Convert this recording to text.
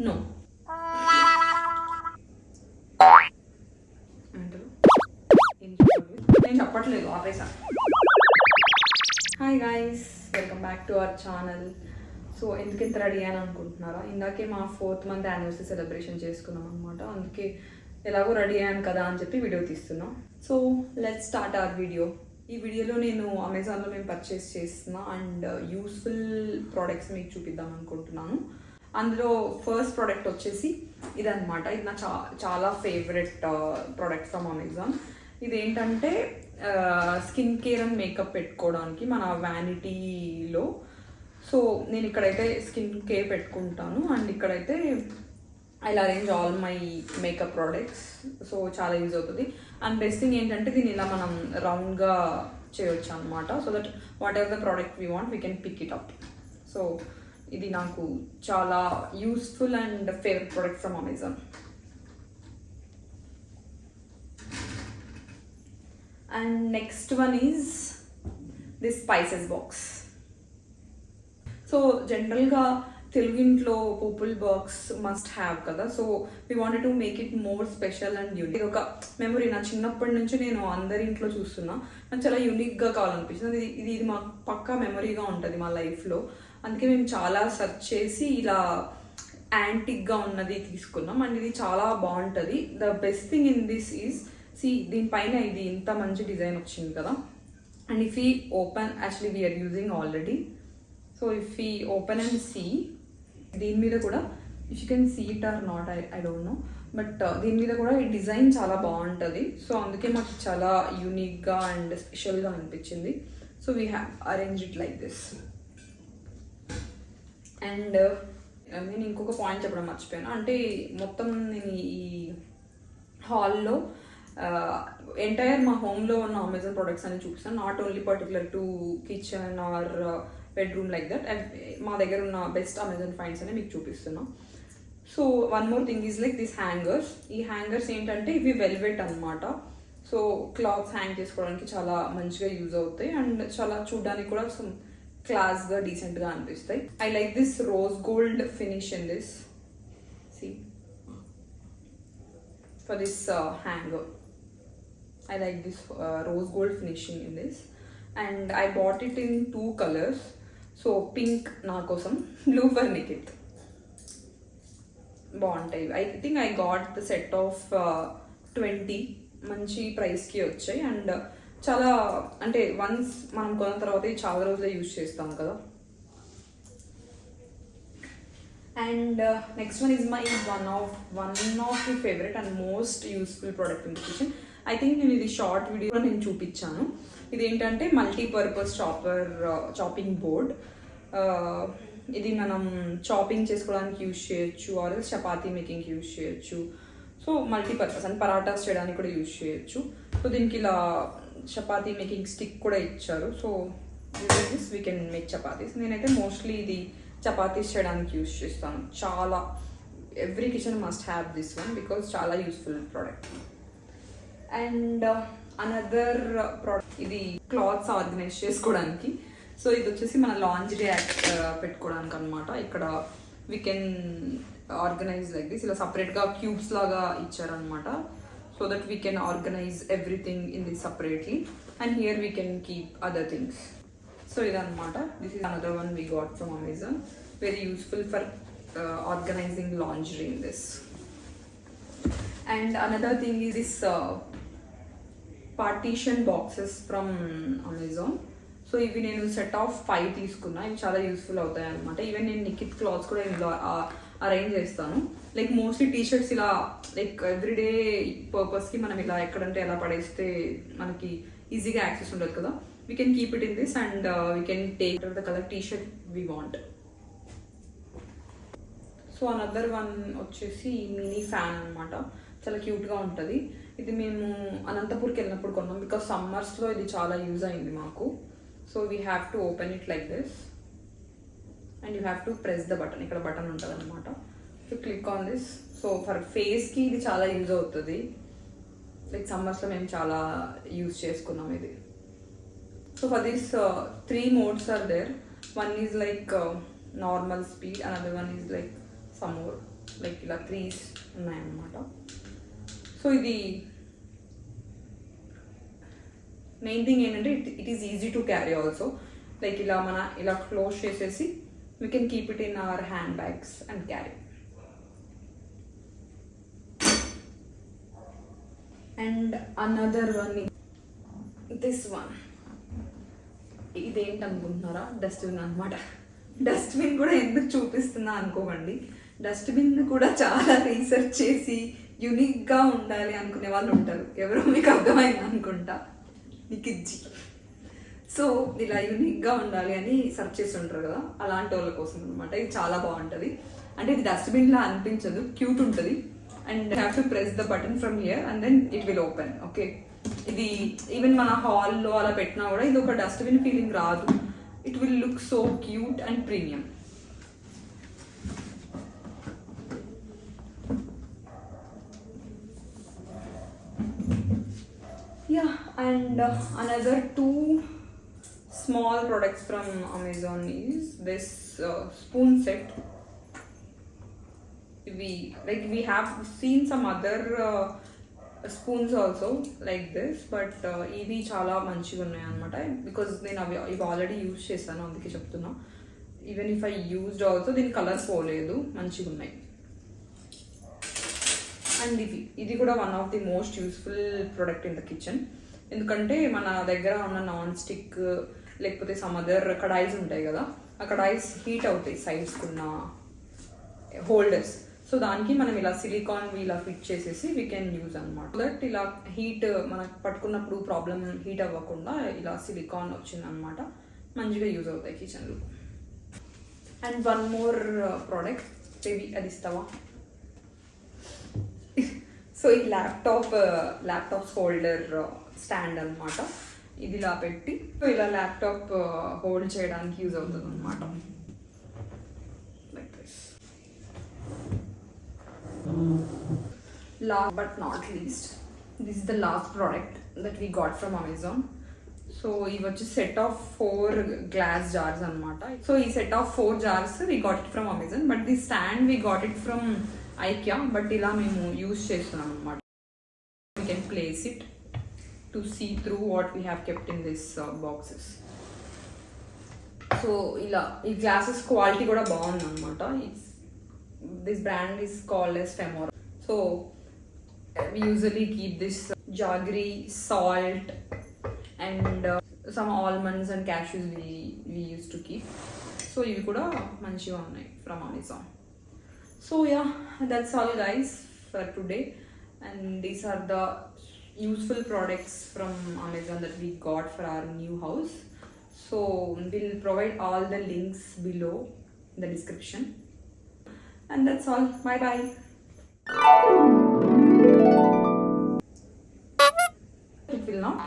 No అంటారు నేను చెప్పట్లేదు ఆపేసా. Hi guys, welcome back to our channel. So ఎందుకు ఇంత రెడీ అని అనుకుంటున్నారా? ఇందాకే మా 4th month యానివర్సరీ సెలబ్రేషన్ చేసుకున్నాం అనమాట. అందుకే ఎలాగో రెడీ అయ్యాను కదా అని చెప్పి వీడియో తీస్తున్నాం. So let's start our video. ఈ వీడియోలో నేను అమెజాన్లో మేము పర్చేస్ చేసిన అండ్ యూస్ఫుల్ ప్రోడక్ట్స్ మీకు చూపిద్దాం అనుకుంటున్నాను. అందులో ఫస్ట్ ప్రోడక్ట్ వచ్చేసి ఇదన్నమాట. ఇది నా చాలా ఫేవరెట్ ప్రోడక్ట్ ఫ్రమ్ అమెజాన్. ఇదేంటంటే స్కిన్ కేర్ అండ్ మేకప్ పెట్టుకోవడానికి మన వ్యానిటీలో. సో నేను ఇక్కడైతే స్కిన్ కేర్ పెట్టుకుంటాను అండ్ ఇక్కడైతే I arrange all my makeup products. So చాలా యూజ్ అవుతుంది. అండ్ బెస్ట్ థింగ్ ఏంటంటే దీన్ని ఇలా మనం రౌండ్గా చేయొచ్చు అనమాట. So that whatever the product we want we can pick it up. So ఇది నాకు చాలా useful and favourite product from Amazon. And next one is this spices box. So జనరల్గా తెలుగింట్లో పీపుల్ బాక్స్ మస్ట్ హ్యావ్ కదా. So we wanted to make it more special and unique. ఇది ఒక memory. నా చిన్నప్పటి నుంచి నేను అందరి ఇంట్లో చూస్తున్నా, నాకు చాలా యూనిక్గా కావాలనిపించింది. ఇది ఇది మా పక్కా మెమరీగా ఉంటుంది మా లైఫ్లో. అందుకే మేము చాలా సెర్చ్ చేసి ఇలా యాంటిక్గా ఉన్నది తీసుకున్నాం అండ్ ఇది చాలా బాగుంటుంది. The best thing in this is దీనిపైన ఇది ఇంత మంచి డిజైన్ వచ్చింది కదా. అండ్ ఇఫ్ ఈ open, actually we are using already. So if ఈ ఓపెన్ అండ్ సీ, దీని మీద కూడా if you can see it or not, I don't know, but దీని మీద కూడా ఈ డిజైన్ చాలా బాగుంటుంది. సో అందుకే మాకు చాలా యూనిక్గా అండ్ స్పెషల్గా అనిపించింది. So we have arrange it like this. And నేను ఇంకొక పాయింట్ చెప్పడం మర్చిపోయాను. అంటే మొత్తం నేను ఈ హాల్లో ఎంటైర్ మా హోమ్లో ఉన్న అమెజాన్ ప్రొడక్ట్స్ అని చూపిస్తాను. Not only particular to kitchen or bedroom like that. And మా దగ్గర ఉన్న బెస్ట్ అమెజాన్ ఫైండ్స్ అని మీకు చూపిస్తున్నాం. So one more thing is like this hangers. ఈ హ్యాంగర్స్ ఏంటంటే ఇవి వెల్వెట్ అనమాట. సో క్లాత్స్ హ్యాంగ్ చేసుకోవడానికి చాలా మంచిగా యూజ్ అవుతాయి అండ్ చాలా చూడడానికి కూడా క్లాస్గా డీసెంట్గా అనిపిస్తాయి. I like this rose gold finish in this. See for this hanger I like this rose gold finishing in this, and I bought it in 2 colors. So pink na kosam, blue for Nikit. బాగుంటాయి. I think I got the set of 20 మంచి ప్రైస్కి వచ్చాయి. And చాలా అంటే once మనం కొన్న తర్వాత చాలా రోజులే యూజ్ చేస్తాం కదా. And next one is my one of the favourite and most useful product in the kitchen. I think నేను ఇది షార్ట్ వీడియోలో నేను చూపించాను. ఇది ఏంటంటే మల్టీపర్పస్ చాపింగ్ బోర్డ్. ఇది మనం చాపింగ్ చేసుకోవడానికి యూజ్ చేయొచ్చు ఆర్ చపాతీ మేకింగ్కి యూజ్ చేయొచ్చు. సో మల్టీపర్పస్ అండ్ పరాటాస్ చేయడానికి కూడా యూజ్ చేయొచ్చు. సో దీనికి ఇలా చపాతీ మేకింగ్ స్టిక్ కూడా ఇచ్చారు. So this we can make chapatis. నేనైతే మోస్ట్లీ ఇది చపాతీస్ చేయడానికి యూజ్ చేస్తాను. చాలా every kitchen must have this one because చాలా useful product. And another product, ఇది క్లాత్స్ ఆర్గనైజ్ చేసుకోవడానికి. సో ఇది వచ్చేసి మన లాండ్రీ పెట్టుకోవడానికి అనమాట. ఇక్కడ we can organise like this. ఇలా సపరేట్గా క్యూబ్స్ లాగా ఇచ్చారనమాట. So that we can organise everything in this separately and here we can keep other things. So ఇదన్నమాట. This is another one we got from Amazon. Very useful for organizing laundry in this. And another thing is this partition boxes from Amazon. So ఇవి నేను set of 5 తీసుకున్నా. ఇవి చాలా useful అవుతాయి అనమాట. Even నేను నికిత్ clothes కూడా ఇందులో అరేంజ్ చేస్తాను. లైక్ మోస్ట్లీ టీషర్ట్స్ ఇలా లైక్ ఎవ్రీడే పర్పస్కి మనం ఇలా ఎక్కడంటే ఎలా పడేస్తే మనకి ఈజీగా యాక్సెస్ ఉండదు కదా. We can keep it in this and we can take the colour T shirt we want. So another one వచ్చేసి మినీ ఫ్యాన్ అనమాట. చాలా క్యూట్గా ఉంటుంది. ఇది మేము అనంతపూర్కి వెళ్ళినప్పుడు కొన్నాం బికాస్ సమ్మర్స్లో ఇది చాలా యూజ్ అయింది మాకు. So we have to open it like this and you have to press the button. ఇక్కడ బటన్ ఉంటుంది అనమాట. So click on this. So for ఫేస్కి ఇది చాలా యూజ్ అవుతుంది. లైక్ సమ్మర్స్లో మేము చాలా యూజ్ చేసుకున్నాం ఇది. So for this 3 modes are there. One is like normal speed, another one is like some more like ఇలా 3 ఉన్నాయన్నమాట. సో ఇది మెయిన్ థింగ్ ఏంటంటే it is easy to carry also. Like ఇలా క్లోజ్ చేసేసి we can keep it in our hand bags and carry. And another one, this one. ఇదేంటి అనుకుంటున్నారా? Dustbin అనమాట. Dustbin కూడా ఎందుకు చూపిస్తున్నా అనుకోకండి. డస్ట్బిన్ కూడా చాలా రీసెర్చ్ చేసి యూనిక్గా ఉండాలి అనుకునే వాళ్ళు ఉంటారు. ఎవరో మీకు అర్థమైంది అనుకుంటా, నికిజ్జి. సో ఇలా యూనిక్గా ఉండాలి అని సెర్చ్ చేసి ఉంటారు కదా, అలాంటి వాళ్ళ కోసం అనమాట. ఇది చాలా బాగుంటుంది. అంటే ఇది డస్ట్బిన్లా అనిపించదు, క్యూట్ ఉంటుంది. And have to press the button from here and then it will open. Okay, ఇది ఈవెన్ మన హాల్లో అలా పెట్టినా కూడా ఇది ఒక డస్ట్బిన్ ఫీలింగ్ రాదు. It will look so cute and premium. Yeah, and another 2 small products from Amazon is this spoon set. We have seen some other spoons also like this, but ఇవి చాలా మంచిగా ఉన్నాయి అనమాట. బికాజ్ నేను ఇవి already use చేశాను, అందుకే చెప్తున్నా. Even if I used also దీని కలర్ పోలేదు, మంచిగా ఉన్నాయి. అండ్ ఇది కూడా one of the most useful product in the kitchen. ఎందుకంటే మన దగ్గర ఉన్న నాన్ స్టిక్ లేకపోతే సమ్ అదర్ కడాయిస్ ఉంటాయి కదా, ఆ కడాయిస్ హీట్ అవుతాయి సైడ్స్కున్న హోల్డర్స్. సో దానికి మనం ఇలా సిలికాన్ ఇలా ఫిట్ చేసేసి వీ కెన్ యూజ్ అనమాట. దట్ ఇలా హీట్ మనకు పట్టుకున్నప్పుడు ప్రాబ్లం హీట్ అవ్వకుండా ఇలా సిలికాన్ వచ్చిందనమాట. మంచిగా యూజ్ అవుతాయి కిచెన్లో. And one more product, baby అది ఇస్తావా? సో ఈ ల్యాప్టాప్స్ హోల్డర్ స్టాండ్ అనమాట. ఇది ఇలా పెట్టి ఇలా ల్యాప్టాప్ హోల్డ్ చేయడానికి యూజ్ అవుతుంది అనమాట. Like this. Last but not least, this is the last product that we got from Amazon. So ఇవి వచ్చి సెట్ ఆఫ్ 4 గ్లాస్ జార్స్ అనమాట. సో ఈ set of 4 jars we got it from Amazon, but the stand we got it from IKEA. But ఇలా మేము use చేస్తున్నాం అనమాట. We can place it to see through what we have kept in these boxes. So ఇలా ఈ glasses quality కూడా బాగుంది అనమాట. This brand is called as Femora. So we usually keep this jaggery, salt and some almonds and cashews we used to keep. So ivi kuda manchiga unnai from Amazon. So yeah, that's all guys for today, and these are the useful products from Amazon that we got for our new house. So we'll provide all the links below in the description. And that's all. Bye bye. It will not.